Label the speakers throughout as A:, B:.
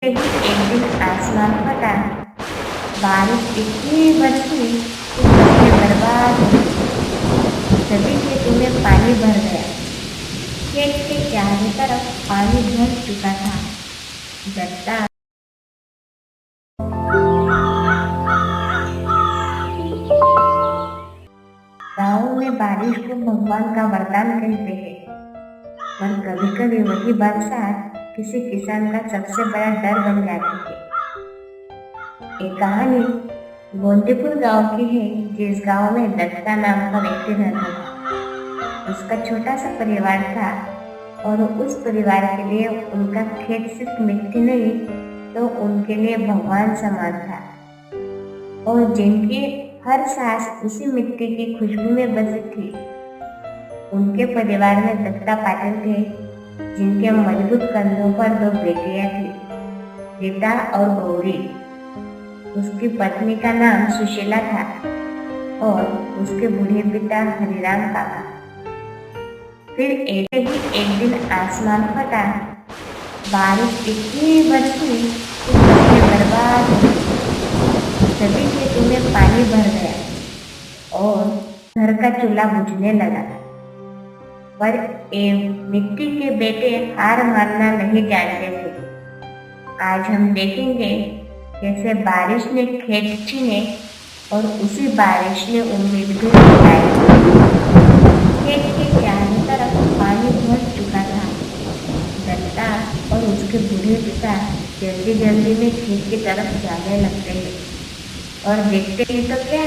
A: एक दिन आसमान फटा, बारिश इतनी बरसी कि फसलें बर्बाद हो गई। सभी खेतों में पानी भर गया। खेत के चारों तरफ पानी भर चुका था। दत्ता गाँव में बारिश को भगवान का वरदान कहते हैं, पर कभी कभी वही बरसात किसी किसान का सबसे बड़ा डर बन जाती है। एक कहानी गोंदीपुर गांव की है, जिस गांव में दत्ता नाम का व्यक्ति रहता था। उसका छोटा सा परिवार था और उस परिवार के लिए उनका खेत सिर्फ मिट्टी नहीं तो उनके लिए भगवान समान था, और जिनकी हर सांस उसी मिट्टी की खुशबू में बसी थी। उनके परिवार में दत्ता पाटिल थे, जिनके मजबूत कंधों पर दो बेटियां थी, रीता और गौरी। उसकी पत्नी का नाम सुशीला था और उसके बूढ़े पिता हरिराम काका। फिर एक दिन आसमान फटा, बारिश इतनी बरसी कि फसलें बर्बाद हो गई। सभी खेतों में पानी भर गया और घर का चूल्हा बुझने लगा। पर मिट्टी के बेटे हार मानना नहीं जानते थे। आज हम देखेंगे कैसे बारिश ने खेत छीने और उसी बारिश ने उम्मीद भी जगाई। खेत के चारों तरफ पानी भर चुका था। दत्ता और उसके बूढ़े पिता जल्दी जल्दी में खेत की तरफ जाने लगते हैं, और देखते ही तो क्या,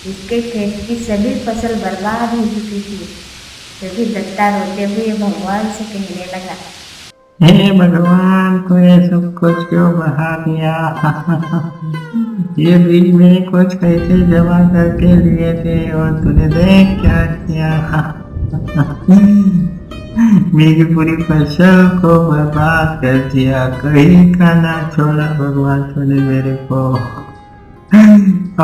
A: उसके खेत की सभी फसल बर्बाद हो चुकी थी। तभी दत्ता रोते हुए भगवान से कहने लगा,
B: हे भगवान, तूने सब कुछ क्यों बहा दिया? ये बीज मैंने कुछ पैसे जमा करके लिए थे और तूने देख क्या किया। मेरी पूरी फसल को बर्बाद कर दिया, कहीं का ना छोड़ा भगवान तूने मेरे को।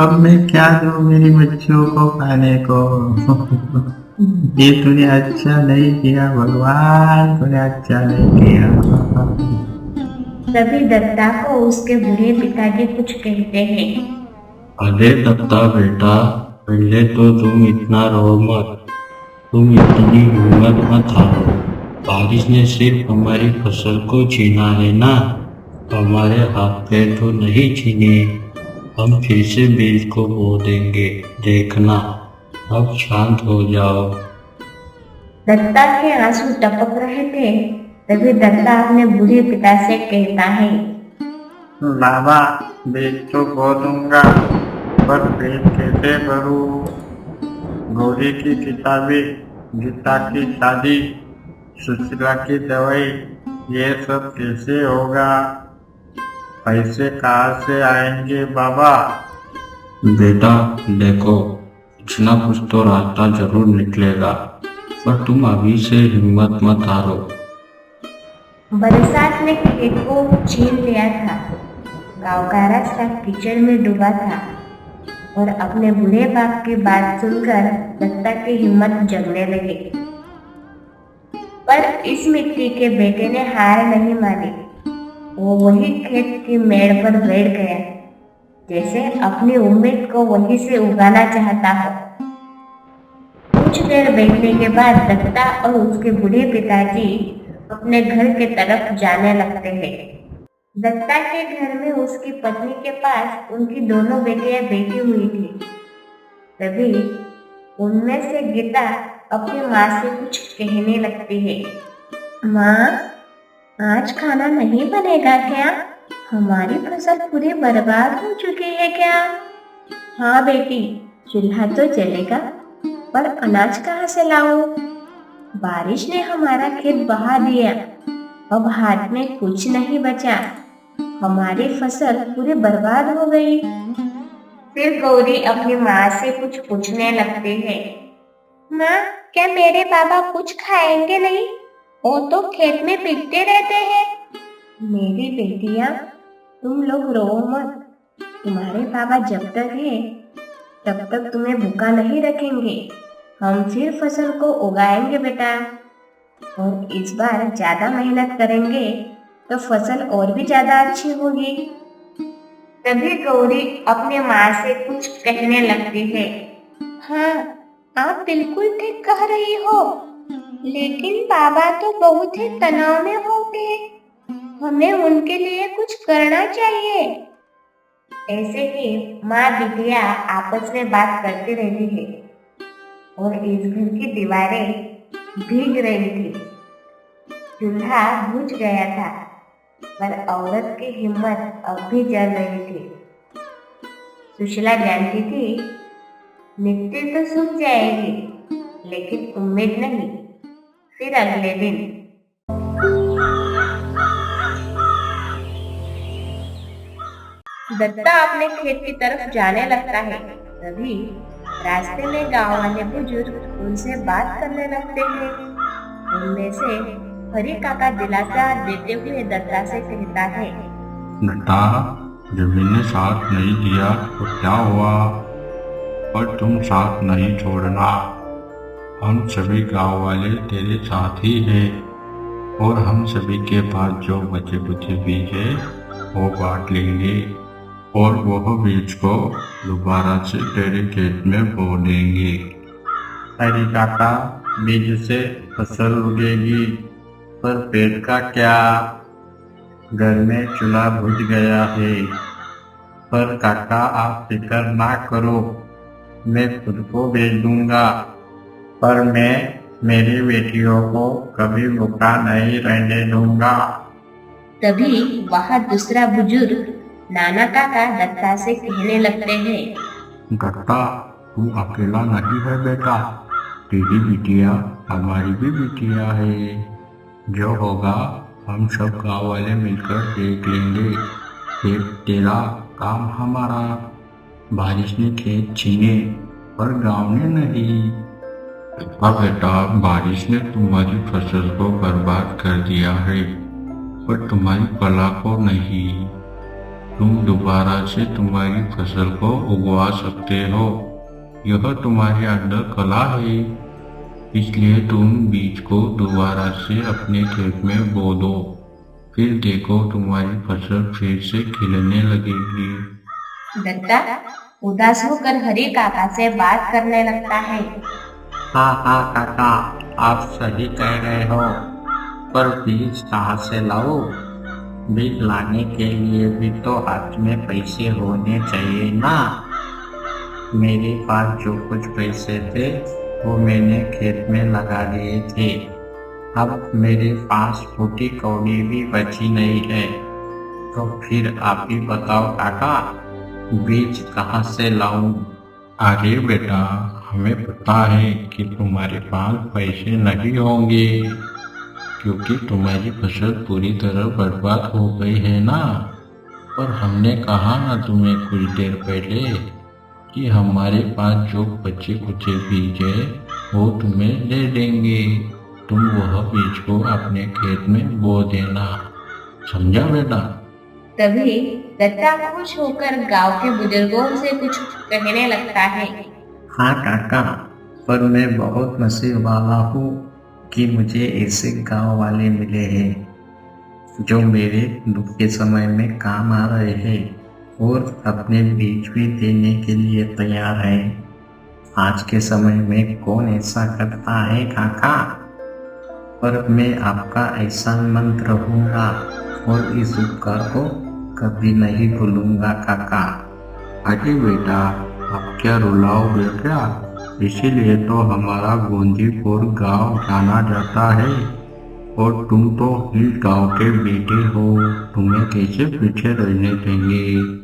B: अब मैं क्या दूं मेरी बच्चों को खाने को? ये तूने अच्छा नहीं किया भगवान, तूने अच्छा नहीं किया।
A: तभी दत्ता को उसके बूढ़े पिताजी कुछ कहते हैं।
C: अरे दत्ता बेटा, पहले तो तुम इतना रो मत, तुम इतनी हिम्मत मत हारो। बारिश ने सिर्फ हमारी फसल को छीना है ना, हमारे हाथ पैर तो नहीं छीने। हम फिर से बीज को बो देंगे, देखना। अब शांत हो जाओ।
A: दत्ता के आंसू टपक रहे थे। तभी दत्ता अपने बूढ़े पिता से कहता है,
B: बाबा, बीज तो बो दूंगा, पर पेट कैसे भरूं? गौरी की किताबें, गीता की शादी, सुशीला की दवाई, ये सब कैसे होगा? पैसे कहाँ से आएंगे बाबा?
C: बेटा देखो, कुछ ना कुछ तो रास्ता जरूर निकलेगा, पर तुम अभी से हिम्मत मत हारो।
A: बरसात ने खेत को छीन लिया था। गांव का रास्ता कीचड़ में डूबा था, और अपने बूढ़े बाप की बात सुनकर दत्ता की हिम्मत जगने लगी। पर इस मिट्टी के बेटे ने हार नहीं मानी। वो वही खेत की मेड़ पर बैठ गया, जैसे अपनी उम्मीद को वहीं से उगाना चाहता हो। कुछ देर बैठने के बाद दत्ता और उसके बूढ़े पिताजी अपने घर के तरफ जाने लगते हैं। दत्ता के घर में उसकी पत्नी के पास उनकी दोनों बेटियां बैठी हुई थी। तभी उनमें से गीता अपनी माँ से कुछ कहने लगती है। माँ, आज खाना नहीं बनेगा क्या? हमारी फसल पूरी बर्बाद हो चुकी है क्या? हाँ बेटी, चूल्हा तो जलेगा, पर अनाज कहाँ से लाऊं? बारिश ने हमारा खेत बहा दिया, अब हाथ में कुछ नहीं बचा। हमारी फसल पूरी बर्बाद हो गई। फिर गौरी अपनी माँ से कुछ पूछने लगती है। माँ, क्या मेरे बाबा कुछ खाएंगे नहीं? वो तो खेत में भीगते रहते हैं। मेरी बेटियां, तुम लोग रो मत। तुम्हारे बाबा जब तक है तब तक तुम्हें भूखा नहीं रखेंगे। हम फिर फसल को उगाएंगे बेटा, और इस बार ज्यादा मेहनत करेंगे तो फसल और भी ज्यादा अच्छी होगी। तभी गौरी अपने माँ से कुछ कहने लगती है। हाँ, आप बिल्कुल ठीक कह रही हो, लेकिन बाबा तो बहुत ही तनाव में होंगे, हमें उनके लिए कुछ करना चाहिए। ऐसे ही माँ बिटिया आपस में बात करती रहती है और इस घर की दीवारें भीग रही थी। चूल्हा बुझ गया था, पर औरत की हिम्मत अब भी जल रही थी। सुशीला जानती थी मिट्टी तो सूख जाएगी, लेकिन उम्मीद नहीं। फिर अगले दिन दत्ता अपने खेत की तरफ जाने लगता है। तभी रास्ते में गांव वाले बुजुर्ग उनसे बात करने लगते हैं। उनमें से हरी काका दिलासा देते हुए दत्ता से कहता है।
C: बेटा, जमीन ने साथ नहीं दिया तो क्या हुआ, पर तुम साथ नहीं छोड़ना। हम सभी गांव वाले तेरे साथ ही हैं और हम सभी के पास जो बचे कुचे बीज है वो बांट लेंगे और वह बीज को दोबारा से तेरे खेत में बो देंगे।
B: अरे काका, बीज से फसल उगेगी, पर पेट का क्या? घर में चूल्हा बुझ गया है। पर काका, आप फिक्र ना करो, मैं खुद को बेच दूंगा, पर मैं मेरी बेटियों को कभी भूखा नहीं रहने दूंगा।
A: तभी वहाँ दूसरा बुजुर्ग नाना काका दत्ता से कहने लगते हैं।
C: दत्ता, तू अकेला नहीं है बेटा, तेरी बिटिया हमारी भी बिटिया है। जो होगा हम सब गांव वाले मिलकर देख लेंगे। खेत तेरा, काम हमारा। बारिश ने खेत छीने पर गांव ने नहीं। बेटा, बारिश ने तुम्हारी फसल को बर्बाद कर दिया है, पर तुम्हारी कला को नहीं। तुम दोबारा से तुम्हारी फसल को उगवा सकते हो, यह तुम्हारे अंदर कला है। इसलिए तुम बीज को दोबारा से अपने खेत में बो दो, फिर देखो तुम्हारी फसल फिर से खिलने लगेगी।
A: दत्ता उदास होकर हरी काका से बात करने लगता है।
B: हाँ हाँ काका, आप सही कह रहे हो, पर बीज कहाँ से लाओ? बीज लाने के लिए भी तो हाथ में पैसे होने चाहिए ना। मेरे पास जो कुछ पैसे थे वो मैंने खेत में लगा दिए थे। अब मेरे पास फूटी कौड़ी भी बची नहीं है। तो फिर आप ही बताओ काका, बीज कहाँ से लाऊं?
C: अरे बेटा, हमें पता है कि तुम्हारे पास पैसे नहीं होंगे, क्योंकि तुम्हारी फसल पूरी तरह बर्बाद हो गई है ना। पर हमने कहा ना तुम्हें कुछ देर पहले कि हमारे पास जो बचे कुचे बीज है वो तुम्हें दे देंगे। तुम वह बीज को अपने खेत में बो देना, समझा बेटा?
A: तभी दत्ता खुश होकर गांव के बुजुर्गों से कुछ कहने लगता है।
B: हाँ काका, पर मैं बहुत नसीब वाला हूँ कि मुझे ऐसे गांव वाले मिले हैं जो मेरे दुख के समय में काम आ रहे हैं और अपने बीज भी देने के लिए तैयार है। आज के समय में कौन ऐसा करता है काका? पर मैं आपका एहसान मंद रहूंगा और इस उपकार को कभी नहीं भूलूंगा काका।
C: अरे बेटा, अब क्या रुलाओगे क्या? इसीलिए तो हमारा गोंदीपुर गांव जाना जाता है, और तुम तो इस गांव के बेटे हो, तुम्हें कैसे पीछे रहने देंगे।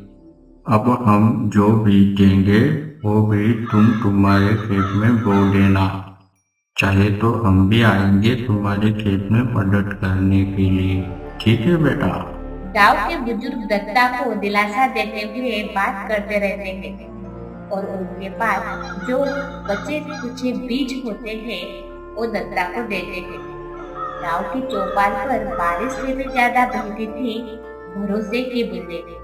C: अब हम जो बीज देंगे वो बीज तुम तुम्हारे खेत में बो देना। चाहे तो हम भी आएंगे तुम्हारे खेत में मदद करने के लिए, ठीक है बेटा?
A: गांव के बुजुर्ग दत्ता को दिलासा देते हुए बात करते रहते हैं और उनके पास जो बचे कुछ बीज होते हैं वो दत्ता को देते हैं। गांव की चौपाल पर बारिश से भी ज्यादा बहती थी भरोसे की बूंदें।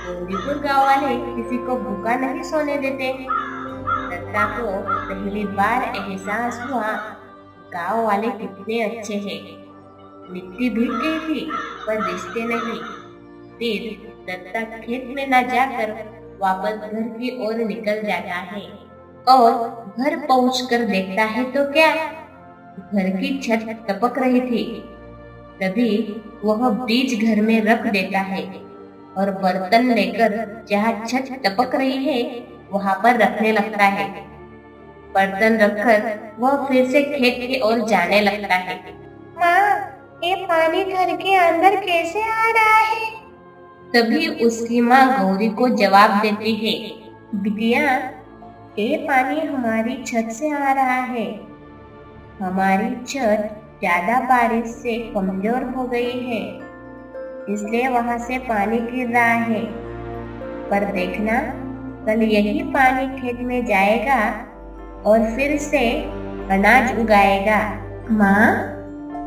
A: गोंदीपुर गांव वाले किसी को भूखा नहीं सोने देते। दत्ता को पहली बार एहसास हुआ गांव वाले कितने अच्छे हैं। मिट्टी भीग गई थी पर रिश्ते नहीं। फिर दत्ता खेत में न जाकर वापस घर की ओर निकल जाता है और घर पहुंचकर देखता है तो क्या, घर की छत टपक रही थी। तभी वह बीज घर में रख देता है और बर्तन लेकर जहाँ छत टपक रही है वहां पर रखने लगता है। बर्तन रखकर वह फिर से खेत की ओर जाने लगता है। माँ, ये पानी घर के अंदर कैसे आ रहा है? तभी उसकी माँ गौरी को जवाब देती है, बिटिया, ये पानी हमारी छत से आ रहा है। हमारी छत ज्यादा बारिश से कमजोर हो गई है, इसलिए वहां से पानी गिर रहा है। पर देखना, कल यही पानी खेत में जाएगा और फिर से अनाज उगाएगा। माँ,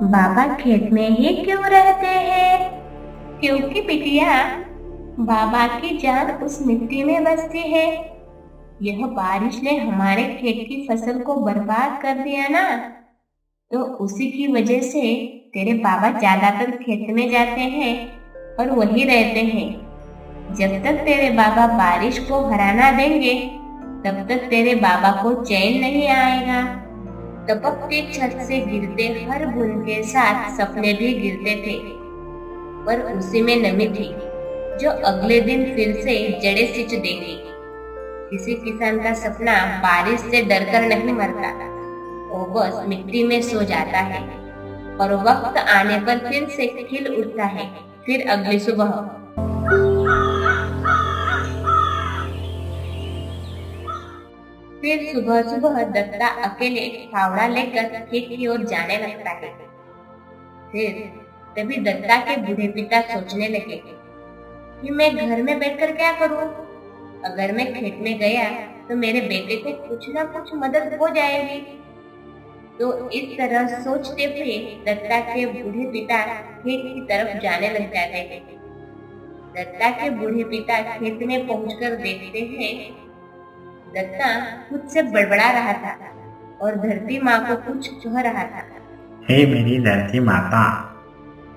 A: बाबा खेत में ही क्यों रहते हैं? क्योंकि बिटिया, बाबा की जान उस मिट्टी में बसती है। यह बारिश ने हमारे खेत की फसल को बर्बाद कर दिया ना, तो उसी की वजह से तेरे बाबा ज्यादातर खेत में जाते हैं और वहीं रहते हैं। जब तक तेरे बाबा बारिश को हराना देंगे, तब तक तेरे बाबा को चैन नहीं आएगा। टपकती छत से गिरते हर बूंद के साथ सपने भी गिरते थे, पर उसी में नमी थी जो अगले दिन फिर से जड़ें सिंच देगी। किसी किसान का सपना बारिश से डरकर नहीं मरता, वो बस मिट्टी में सो जाता है और वक्त आने पर फिर से खिल उठता है। फिर अगली सुबह सुबह दत्ता अकेले फावड़ा लेकर खेत की ओर जाने लगता है। फिर तभी दत्ता के बूढ़े पिता सोचने लगे कि मैं घर में बैठकर क्या करूं? अगर मैं खेत में गया तो मेरे बेटे को कुछ ना कुछ मदद हो जाएगी। तो इस तरह सोचते हुए दत्ता के बूढ़े पिता खेत की तरफ जाने लग जाते हैं। दत्ता के बूढ़े पिता खेत में पहुंचकर देखते हैं दत्ता खुद से बड़बड़ा रहा था और धरती माँ को कुछ कह रहा था।
B: हे मेरी धरती माता,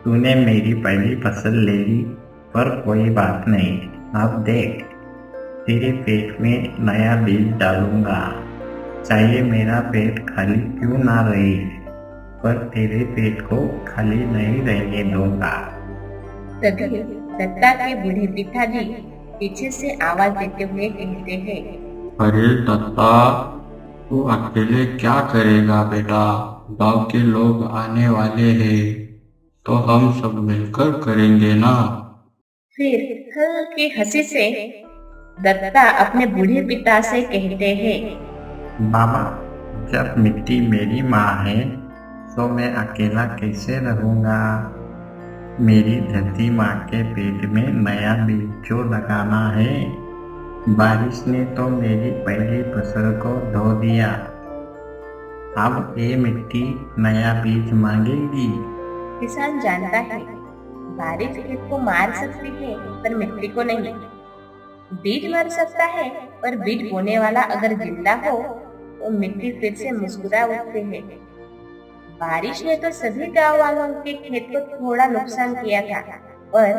B: तूने मेरी पहली फसल ले ली, पर कोई बात नहीं। अब देख, तेरे पेट में नया बीज डालूंगा। चाहे मेरा पेट खाली क्यों ना रहे, पर तेरे पेट को खाली नहीं रहने दूंगा।
A: तभी दत्ता के बूढ़े पिताजी पीछे से आवाज देते हुए कहते हैं,
C: अरे दत्ता, तू अकेले क्या करेगा बेटा? गांव के लोग आने वाले हैं, तो हम सब मिलकर करेंगे ना।
A: फिर हल्की हंसी से दत्ता अपने बूढ़े पिता से कहते हैं,
B: बाबा, जब मिट्टी मेरी माँ है तो मैं अकेला कैसे रहूँगा? मेरी धरती माँ के पेट में नया बीज जो लगाना है, बारिश ने तो मेरी पहली फसल को धो दिया। अब ये मिट्टी नया बीज मांगेगी।
A: किसान जानता है बारिश खेत को मार सकती है पर मिट्टी को नहीं। बीज मर सकता है पर बीज बोने वाला अगर जिंदा हो तो मिट्टी फिर से मुस्कुरा उठती है। बारिश ने तो सभी गांव वालों के खेत को थोड़ा नुकसान किया था, पर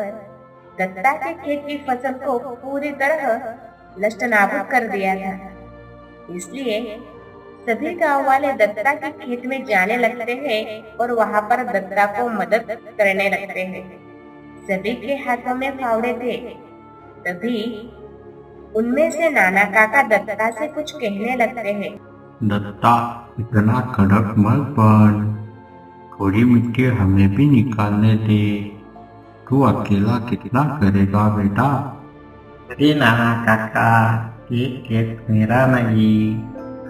A: दत्ता के खेत की फसल को पूरी तरह नष्ट-नाबूद कर दिया था। इसलिए सभी गांव वाले दत्ता के खेत में जाने लगते हैं और वहां पर दत्ता को मदद करने लगते हैं। सभी के हाथों में फावड़े थे। तभी उनमें से नाना काका दत्ता से कुछ कहने लगते हैं।
C: दत्ता, इतना कड़क मत बन, थोड़ी मिट्टी हमें भी निकालने दे। तू अकेला कितना करेगा बेटा?
B: अरे नाना काका, ये खेत मेरा नहीं,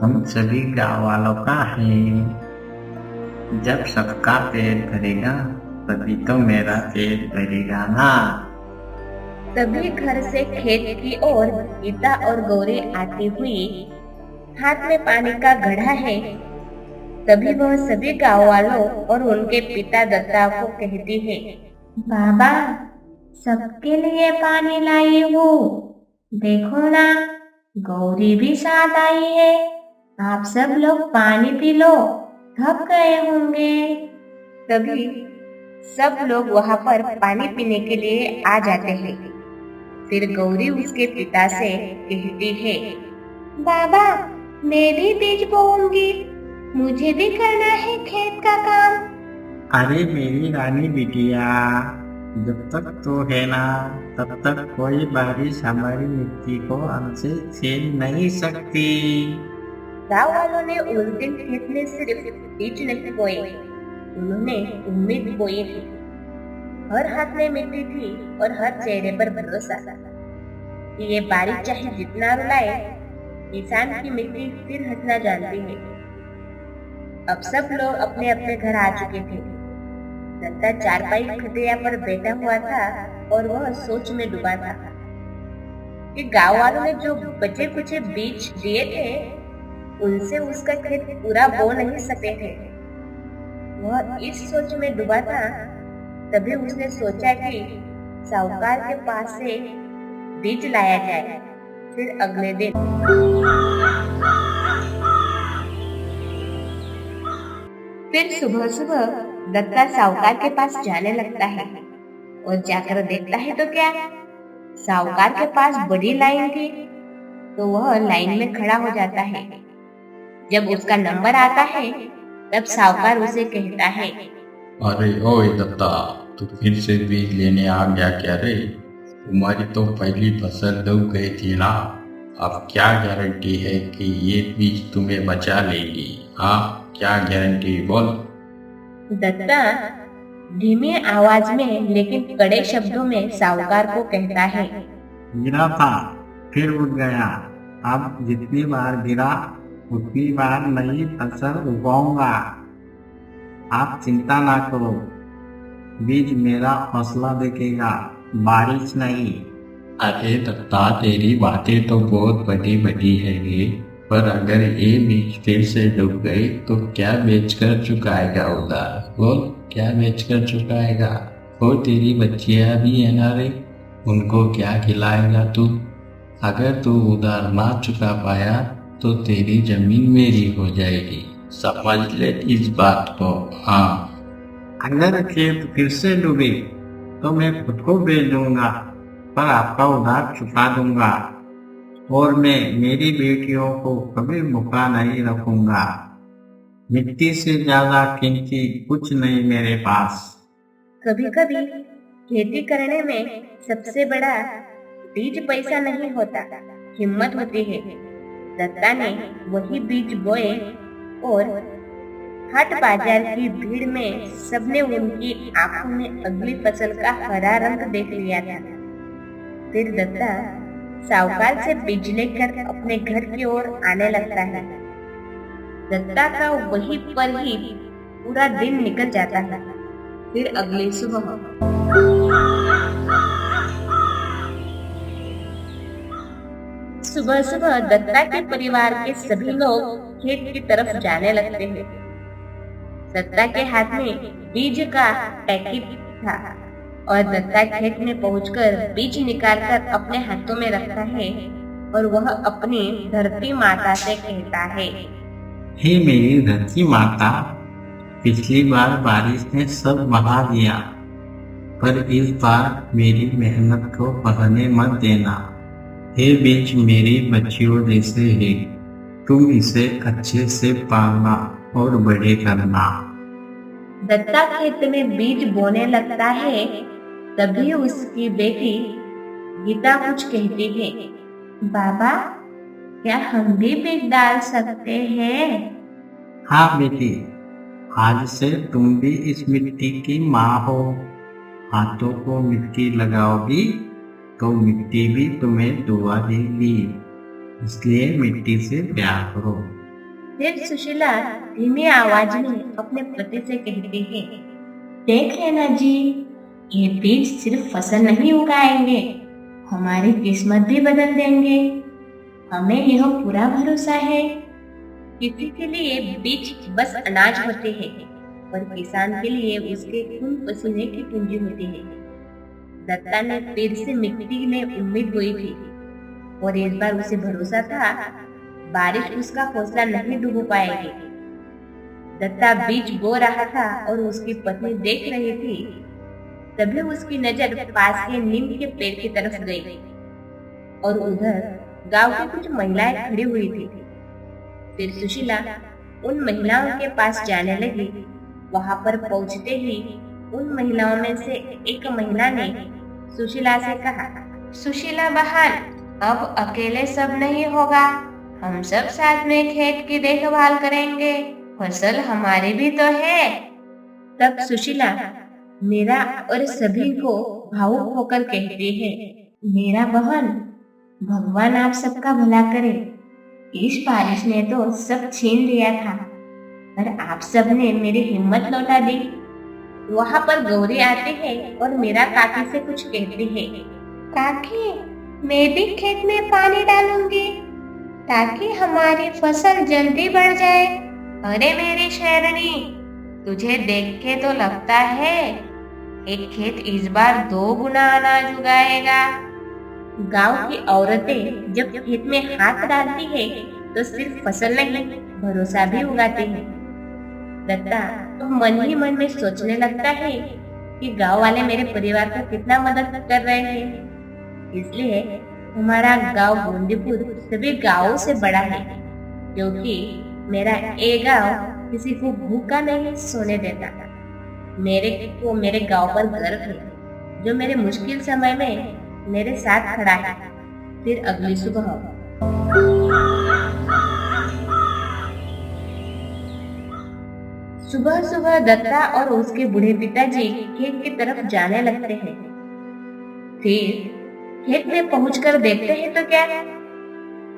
B: हम सभी गांव वालों का है। जब सबका पेट भरेगा तभी तो मेरा पेट भरेगा ना।
A: तभी घर से खेत की ओर गीता और गौरी आती हुई, हाथ में पानी का घड़ा है। तभी वह सभी गांव वालों और उनके पिता दत्ता को कहती है, बाबा, सबके लिए पानी लाई हूँ, देखो ना, गौरी भी साथ आई है। आप सब लोग पानी पी लो, थक गए होंगे। तभी सब लोग वहाँ पर पानी पीने के लिए आ जाते हैं। फिर गौरी उसके पिता से कहती है, बाबा, मैं भी बीज बोऊंगी, मुझे भी करना है खेत का काम।
B: अरे मेरी रानी बिटिया, जब तक तो है ना, तब तक कोई बारिश हमारी मिट्टी को हमसे छीन नहीं सकती।
A: गाँव वालों ने उस दिन खेत में सिर्फ बीज नहीं बोए, उन्होंने उम्मीद बोई थी। हर हाथ में मिट्टी थी और हर चेहरे पर भरोसा कि ये बारिश चाहे जितना रुलाए, किसान की मिट्टी फिर हंसना जानती है। अब सब लोग अपने अपने घर आ चुके थे। दत्ता चारपाई खटिया पर बैठा हुआ था और वह सोच में डूबा था कि गांव वालों ने जो बचे कुछ बीज दिए थे, उनसे उसका खेत पूरा बो नहीं सके थे। वह इस सोच में डूबा था, तभी उसने सोचा कि साहूकार के पास से बीज लाया जाए। फिर अगले दिन सुबह सुबह दत्ता साहूकार के पास जाने लगता है और जाकर देखता है तो क्या, साहूकार के पास बड़ी लाइन थी। तो वह लाइन में खड़ा हो जाता है। जब उसका नंबर आता है, तब साहूकार उसे कहता है,
C: अरे ओए दत्ता, तू फिर से बीज लेने आ गया क्या रे? तुम्हारी तो पहली फसल डूब गई थी ना। अब क्या गारंटी है कि ये बीज तुम्हें बचा लेगी? हाँ, क्या गारंटी बोल?
A: दत्ता धीमी आवाज में लेकिन कड़े शब्दों में साहूकार को कहता है,
B: गिरा था, फिर उठ गया। अब जितनी बार गिरा उतनी बार नई फसल उगाऊंगा। आप चिंता ना करो, बीज मेरा हौसला देखेगा, बारिश नहीं।
C: अरे दत्ता, तेरी बातें तो बहुत बड़ी बड़ी है ये, पर अगर ये बीज फिर से डूब गई तो क्या बेच कर चुकाएगा उधार? बोल, क्या बेच कर चुकाएगा? और तेरी बच्चियां भी है ना रे, उनको क्या खिलाएगा तू? अगर तू उधार ना चुका पाया तो तेरी जमीन मेरी हो जाएगी, समझ ले इस बात को। हाँ,
B: अगर खेत फिर से डूबे तो मैं खुद को बेच दूंगा, पर आपका उधार चुका दूंगा। और मैं मेरी बेटियों को कभी भूखा नहीं रखूंगा। मिट्टी से ज्यादा कीमती कुछ नहीं मेरे पास।
A: कभी कभी खेती करने में सबसे बड़ा बीज पैसा नहीं होता, हिम्मत होती है। दत्ता ने वही बीज बोए और हाट बाजार की भीड़ में सबने उनकी आंखों में अगली फसल का हरा रंग देख लिया था। फिर दत्ता साहूकार से बीज लेकर अपने घर की ओर आने लगता है। दत्ता का वही पर ही पूरा दिन निकल जाता है। फिर अगली सुबह सुबह दत्ता के परिवार के सभी लोग खेत की तरफ जाने लगते हैं। दत्ता के हाथ में बीज का पैकेट था और दत्ता खेत में पहुंचकर बीज निकालकर अपने हाथों में रखता है और वह अपनी धरती माता से कहता है,
B: हे मेरी धरती माता, पिछली बार बारिश ने सब बहा दिया, पर इस बार मेरी मेहनत को बहाने मत देना। हे बीज मेरी बच्चियों जैसे है, तुम इसे अच्छे से पालना और बड़े करना।
A: दत्ता खेत में बीज बोने लगता है, तभी उसकी बेटी गीता कुछ कहती है, बाबा, क्या हम भी बीज डाल सकते हैं?
B: हाँ बेटी, आज से तुम भी इस मिट्टी की माँ हो। हाथों को मिट्टी लगाओगी तो मिट्टी भी तुम्हें दुआ देगी, इसलिए मिट्टी से प्यार करो।
A: फिर सुशीला धीमी आवाज में अपने पति से कहती है, देख लेना जी, ये बीज सिर्फ फसल नहीं उगाएंगे, हमारी किस्मत भी बदल देंगे। हमें यह पूरा भरोसा है। किसी के लिए बीज बस अनाज होते हैं, पर किसान के लिए उसके खून पसीने की पूंजी होती है। दत्ता ने फिर से मिट्टी में उम्मीद बोई थी और इस बार उसे भरोसा था बारिश उसका हौसला नहीं डूबो पाएगी। दत्ता बीज बो रहा था और उसकी पत्नी देख रही थी। तभी उसकी नजर पास के नीम के पेड़ की तरफ गई और उधर गांव की कुछ महिलाएं खड़ी हुई थी। फिर सुशीला उन महिलाओं के पास जाने लगी। वहां पर पहुंचते ही उन महिलाओं में से एक महिला ने सुशीला से कहा, सुशीला बहन, अब अकेले सब नहीं होगा, हम सब साथ में खेत की देखभाल करेंगे, फसल हमारी भी तो है। तब सुशीला मेरा और सभी को भावुक होकर कहती है, मेरा बहन, भगवान आप सबका भला करे। इस बारिश ने तो सब छीन लिया था और आप सब ने मेरी हिम्मत लौटा दी। वहाँ पर गौरी आती है और मेरा काकी से कुछ कहती है, काकी, मैं भी खेत में पानी डालूंगी ताकि हमारी फसल जल्दी बढ़ जाए। अरे मेरी शेरनी, तुझे देख के तो लगता है एक खेत इस बार 2 गुना अनाज उगाएगा। गांव की औरतें जब खेत में हाथ डालती है तो सिर्फ फसल नहीं, भरोसा भी उगाती है। दत्ता तो मन ही मन में सोचने लगता है कि गांव वाले मेरे परिवार को कितना मदद कर रहे हैं। इसलिए हमारा गांव गोंदीपुर सभी गांवों से बड़ा है, क्योंकि मेरा ये गांव किसी को भूखा नहीं सोने देता। मेरे को मेरे गांव पर गर्व है, जो मेरे मुश्किल समय में मेरे साथ खड़ा है। फिर अगली सुबह सुबह दत्ता और उसके बूढ़े पिताजी खेत की तरफ जाने लगते हैं। फिर खेत में पहुंचकर देखते हैं तो क्या,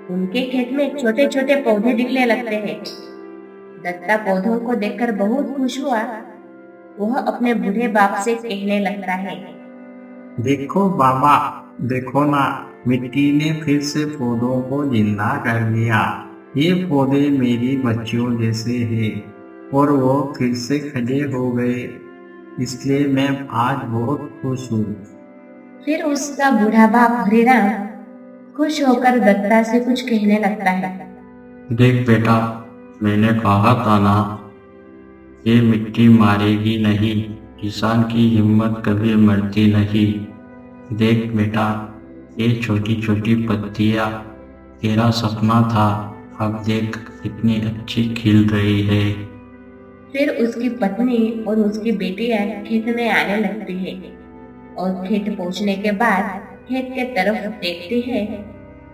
A: उनके खेत में छोटे छोटे पौधे दिखने लगते हैं। दत्ता पौधों को देखकर बहुत खुश हुआ। वह अपने बूढ़े बाप से कहने लगता है,
B: देखो बाबा, देखो ना, मिट्टी ने फिर से पौधों को जिंदा कर दिया। ये पौधे मेरी बच्चियों जैसे हैं और वो फिर से खड़े हो गए, इसलिए मैं आज बहुत खुश हूँ।
A: फिर उसका बूढ़ा बाप हरिराम खुश होकर दत्ता से कुछ कहने लगता है,
C: देख बेटा, मैंने कहा था ना, ये मिट्टी मारेगी नहीं, किसान की हिम्मत कभी मरती नहीं। देख बेटा, ये छोटी छोटी पत्तियां तेरा सपना था, अब देख कितनी अच्छी खिल रही है।
A: फिर उसकी पत्नी और उसकी बेटियां खेत में आने लगती है और खेत पहुंचने के बाद खेत के तरफ देखती है।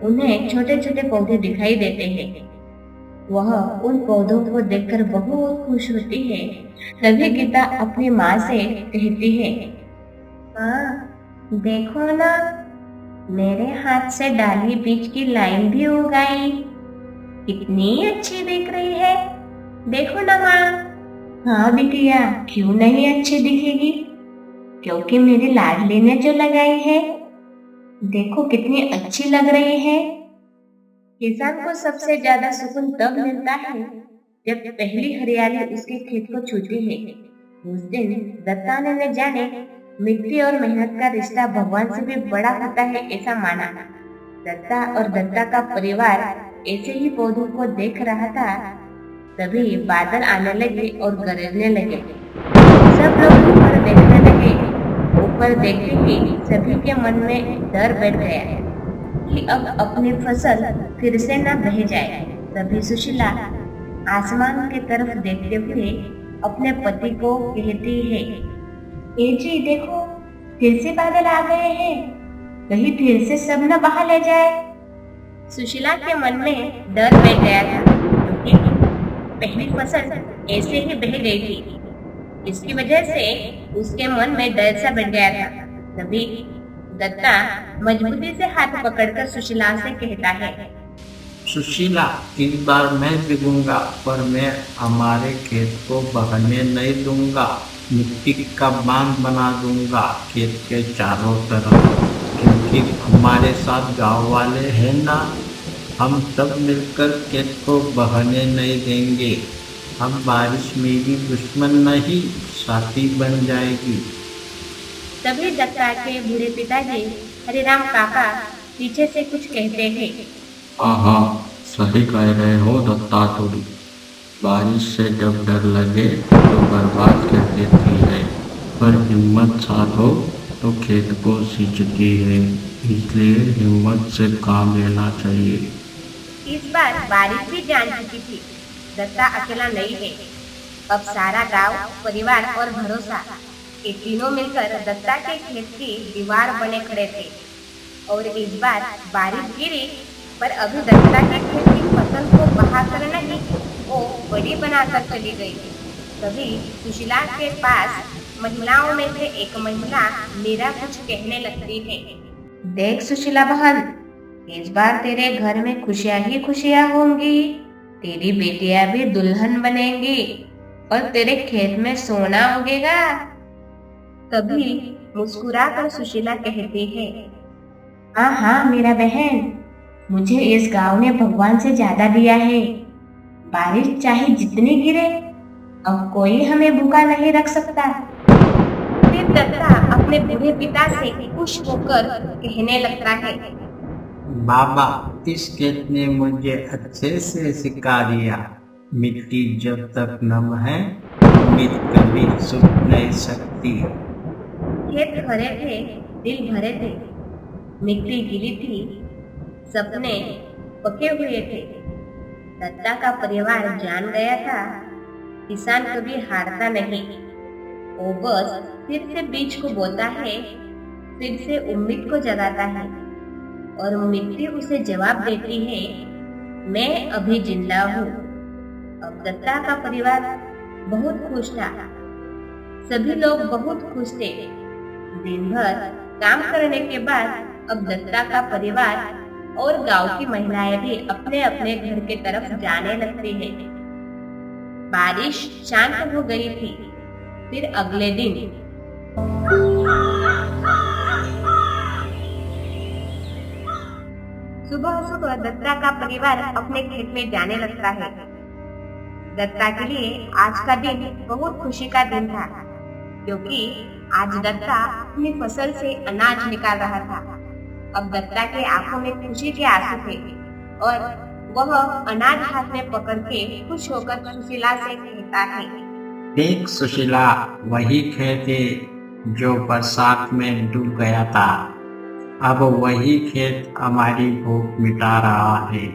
A: उन्हें छोटे छोटे पौधे दिखाई देते हैं। वह उन पौधों को देखकर बहुत खुश होती है। तभी गीता अपनी माँ से कहती है, माँ देखो ना, मेरे हाथ से डाली बीज की लाइन भी उगाई, कितनी अच्छी दिख रही है। देखो ना माँ। हाँ बिटिया, क्यों नहीं अच्छी दिखेगी, क्योंकि मेरी लाडली ने जो लगाई है, देखो कितनी अच्छी लग रही है। किसान को सबसे ज्यादा सुकून तब मिलता है जब पहली हरियाली उसके खेत को छूती है। उस दिन दत्ता ने न जाने मिट्टी और मेहनत का रिश्ता भगवान से भी बड़ा होता है ऐसा माना। दत्ता और दत्ता का परिवार ऐसे ही पौधों को देख रहा था। तभी बादल आने लगे और गरजने लगे। सब लोग ऊपर देखने लगे। ऊपर देखते ही सभी के मन में डर बैठ गया कि अब अपनी फसल फिर से न बह जाए। तभी सुशीला आसमान की तरफ देखते हुए अपने पति को कहती है, ए जी देखो, फिर से बादल आ गए हैं, कहीं फिर से सब न बहा ले जाए। सुशीला के मन में डर बैठ गया था, क्योंकि पहली फसल ऐसे ही बह गई थी। इसकी वजह से उसके मन में डर सा बैठ गया था। तभी दत्ता मजबूती से हाथ पकड़कर सुशीला से कहता है,
B: सुशीला, इस बार मैं बिगूंगा, पर मैं हमारे खेत को बहने नहीं दूंगा। मिट्टी का बांध बना दूंगा खेत के चारों तरफ, क्योंकि हमारे साथ गांव वाले हैं ना, हम सब मिलकर खेत को बहने नहीं देंगे। अब बारिश मेरी दुश्मन नहीं, साथी बन जाएगी।
A: तभी दत्ता के बूढ़े पिताजी हरिराम काका पीछे से कुछ कहते हैं,
C: हाँ हाँ, सही कह रहे हो दत्ता तुम। बारिश से जब डर लगे तो बर्बाद कर देती है, पर हिम्मत साथ हो तो खेत को सींचती है। इसलिए हिम्मत से काम लेना चाहिए।
A: इस बार बारिश भी जान चुकी थी दत्ता अकेला नहीं है। अब सारा गांव, परिवार और भरोसा, ये तीनों मिलकर दत्ता के खेत की दीवार बने खड़े थे। और इस बार बारिश गिरी, पर अभी दत्ता के खेत की फसल को बहाकर नहीं, वो बड़ी बनाकर चली गई। तभी सुशीला के पास महिलाओं में से एक महिला मीरा कुछ कहने लगती है। देख सुशीला बहन, इस बार तेरे घर में खुशियां ही खुशियां होंगी। तेरी बेटियां भी दुल्हन बनेंगी और तेरे खेत में सोना उगेगा। तभी मुस्कुराकर सुशीला कहती है, हाँ हाँ मेरा बहन, मुझे इस गांव ने भगवान से ज्यादा दिया है। बारिश चाहे जितनी गिरे, अब कोई हमें भूखा नहीं रख सकता। फिर दत्ता अपने बूढ़े पिता से खुश होकर कहने लगता है,
B: बाबा, इस खेत ने मुझे अच्छे से सिखा दिया, मिट्टी जब तक नम है उम्मीद कभी सूख नहीं सकती।
A: खेत हरे थे, दिल भरे थे, मिट्टी गीली थी, सपने पके हुए थे। दत्ता का परिवार जान गया था, किसान कभी हारता नहीं। वो बस फिर से बीज को बोता है, फिर से उम्मीद को जगाता है, और मिट्टी उसे जवाब देती है, मैं अभी जिंदा हूँ। अब दत्ता का परिवार बहुत खुश था, सभी लोग बहुत खुश थे। दिन भर काम करने के बाद अब दत्ता का परिवार और गांव की महिलाएं भी अपने अपने घर के तरफ जाने लगती है। बारिश शांत हो गई थी। फिर अगले दिन सुबह सुबह दत्ता का परिवार अपने खेत में जाने लगता है। दत्ता के लिए आज का दिन बहुत खुशी का दिन था, क्योंकि आज दत्ता अपनी फसल से अनाज निकाल रहा था। अब दत्ता के आंखों में खुशी के आंसू थे और वह अनाज हाथ में पकड़ के खुश होकर सुशीला से कहता है,
B: देख सुशीला, वही खेत है जो बरसात में डूब गया था। अब वही खेत हमारी भूख मिटा रहा है।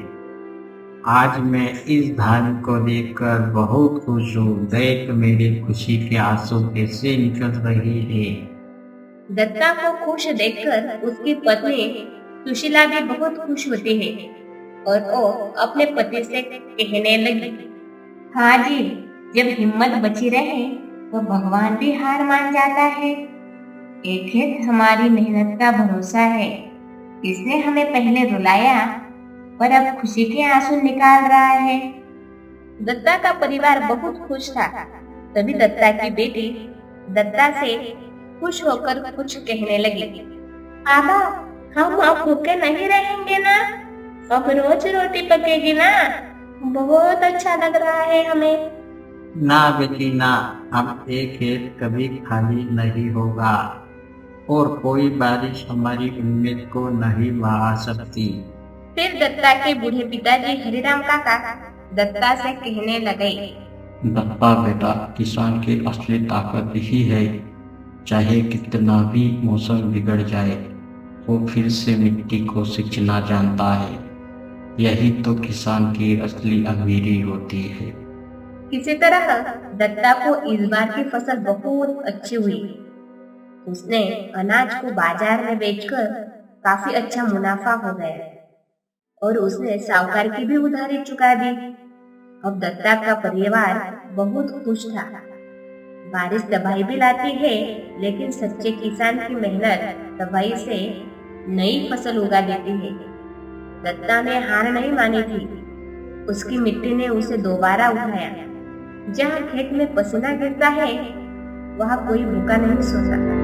B: आज मैं इस धान को देखकर बहुत खुश हूँ। देख मेरी खुशी के आंसू कैसे निकल रही है।
A: दत्ता को खुश देखकर उसकी पत्नी सुशीला भी बहुत खुश होती है और वो अपने पति से कहने लगी, हाँ जी, जब हिम्मत बची रहे तो भगवान भी हार मान जाता है। ये खेत हमारी मेहनत का भरोसा है। इसने हमें पहले रुलाया, पर अब खुशी के आंसू निकाल रहा है। दत्ता का परिवार बहुत खुश था। तभी दत्ता की बेटी दत्ता से खुश होकर कुछ कहने लगी, पापा, हम अब भूखे नहीं रहेंगे ना? अब रोज रोटी पकेगी ना? बहुत अच्छा लग रहा है हमें।
B: ना बेटी ना, हम एक खेत कभी खाली नहीं होगा और कोई बारिश हमारी उम्मीद को नहीं बहा सकती।
A: फिर दत्ता के बूढ़े पिताजी हरिराम काका दत्ता से कहने लगे,
C: दत्ता बेटा, किसान की असली ताकत यही है, चाहे कितना भी मौसम बिगड़ जाए वो फिर से मिट्टी को सींचना जानता है। यही तो किसान की असली अमीरी होती है।
A: किसी तरह दत्ता को इस बार की फसल बहुत अच्छी हुई। उसने अनाज को बाजार में बेचकर काफी अच्छा मुनाफा हो गया और उसने साहूकार की भी उधारी चुका दी। अब दत्ता का परिवार बहुत खुश था। बारिश तबाही भी लाती है, लेकिन सच्चे किसान की मेहनत तबाही से नई फसल उगा देती है। दत्ता ने हार नहीं मानी थी। उसकी मिट्टी ने उसे दोबारा उठाया। जहाँ खेत में पसीना गिरता है, वहाँ कोई भूखा नहीं सो सकता।